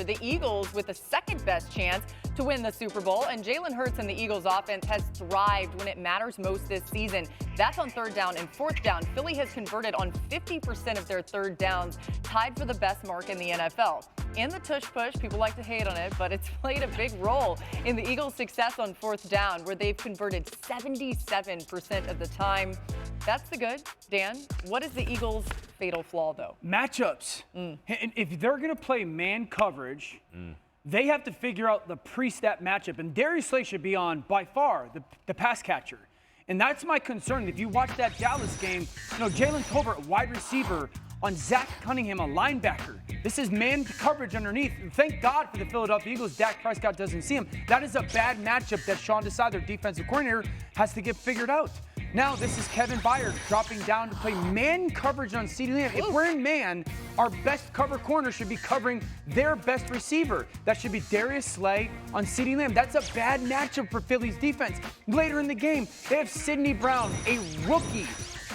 the Eagles with the second best chance to win the Super Bowl. And Jalen Hurts and the Eagles offense has thrived when it matters most this season. That's on third down and fourth down. Philly has converted on 50% of their third downs, tied for the best mark in the NFL. In the tush push, people like to hate on it, but it's played a big role in the Eagles' success on fourth down, where they've converted 77% of the time. That's the good. Dan, what is the Eagles' fatal flaw, though? Matchups. If they're going to play man coverage, they have to figure out the pre-snap matchup. And Darius Slay should be on, by far, the pass catcher. And that's my concern. If you watch that Dallas game, Jalen Tolbert, wide receiver, on Zach Cunningham, a linebacker. This is man coverage underneath. Thank God for the Philadelphia Eagles. Dak Prescott doesn't see him. That is a bad matchup that Sean Desai, their defensive coordinator, has to get figured out. Now this is Kevin Byard dropping down to play man coverage on CeeDee Lamb. If we're in man, our best cover corner should be covering their best receiver. That should be Darius Slay on CeeDee Lamb. That's a bad matchup for Philly's defense. Later in the game, they have Sidney Brown, a rookie,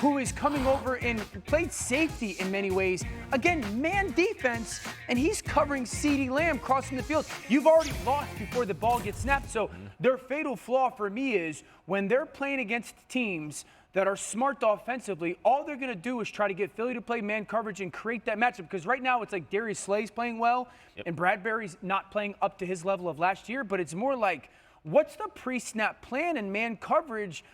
who is coming over and played safety in many ways. Again, man defense, and he's covering CeeDee Lamb crossing the field. You've already lost before the ball gets snapped. So their fatal flaw for me is when they're playing against teams that are smart offensively, all they're going to do is try to get Philly to play man coverage and create that matchup. Because right now it's like Darius Slay's playing well, and Bradbury's not playing up to his level of last year. But it's more like, what's the pre-snap plan in man coverage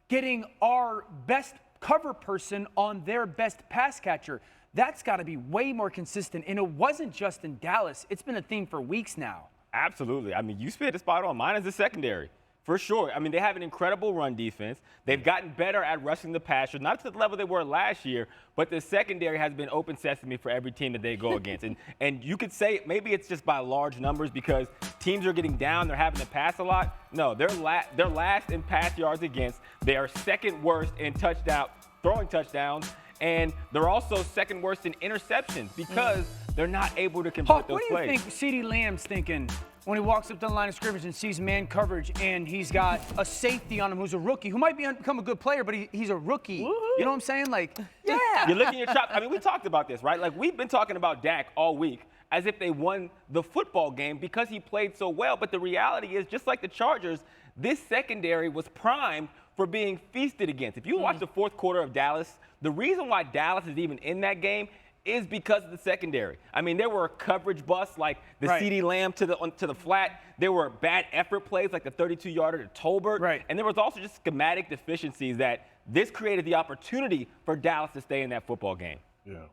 getting our best cover person on their best pass catcher? That's got to be way more consistent. And it wasn't just in Dallas. It's been a theme for weeks now. Absolutely. I mean, you spit the spot on. Mine is the secondary, for sure. I mean, they have an incredible run defense. They've gotten better at rushing the passer, not to the level they were last year, but the secondary has been open sesame for every team that they go against. And you could say maybe it's just by large numbers because teams are getting down, they're having to pass a lot. No, they're last in pass yards against. They are second worst in throwing touchdowns, and they're also second worst in interceptions because they're not able to convert those plays. What do you think CeeDee Lamb's thinking when he walks up to the line of scrimmage and sees man coverage and he's got a safety on him who's a rookie, who might become a good player, but he's a rookie? Woo-hoo. You know what I'm saying? Like, yeah. You're licking your chops. I mean, we talked about this, right? Like, we've been talking about Dak all week as if they won the football game because he played so well. But the reality is, just like the Chargers, this secondary was primed for being feasted against. If you watch the fourth quarter of Dallas, the reason why Dallas is even in that game is because of the secondary. I mean, there were coverage busts like the CeeDee Lamb to the flat. There were bad effort plays like the 32-yarder to Tolbert. Right. And there was also just schematic deficiencies that this created the opportunity for Dallas to stay in that football game. Yeah.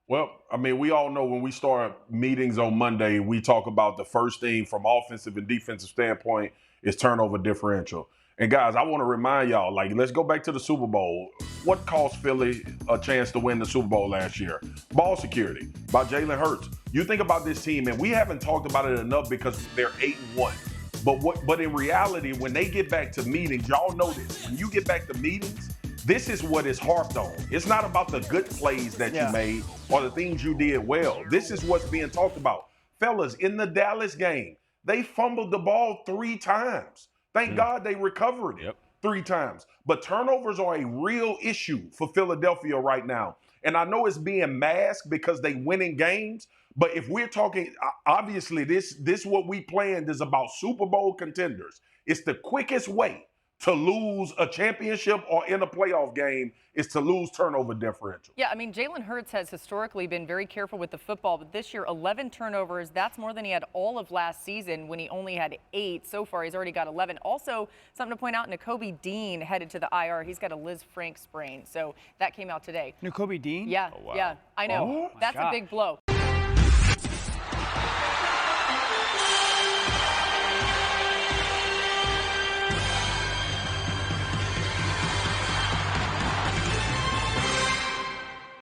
Well, I mean, we all know when we start meetings on Monday, we talk about the first thing from offensive and defensive standpoint is turnover differential. And guys, I want to remind y'all, like, let's go back to the Super Bowl. What cost Philly a chance to win the Super Bowl last year? Ball security by Jalen Hurts. You think about this team, and we haven't talked about it enough because they're 8-1. But in reality, when they get back to meetings, y'all know this. When you get back to meetings, this is what is harped on. It's not about the good plays that you made or the things you did well. This is what's being talked about. Fellas, in the Dallas game, they fumbled the ball 3 times. Thank God they recovered it 3 times. But turnovers are a real issue for Philadelphia right now. And I know it's being masked because they winning games. But if we're talking, obviously this what we planned is about Super Bowl contenders. It's the quickest way to lose a championship or in a playoff game is to lose turnover differential. Yeah, I mean, Jalen Hurts has historically been very careful with the football, but this year, 11 turnovers. That's more than he had all of last season when he only had 8. So far, he's already got 11. Also, something to point out, Nakobe Dean headed to the IR. He's got a Liz Frank sprain, so that came out today. Nakobe Dean? Yeah, Oh, wow. yeah, I know. Oh, that's a big blow.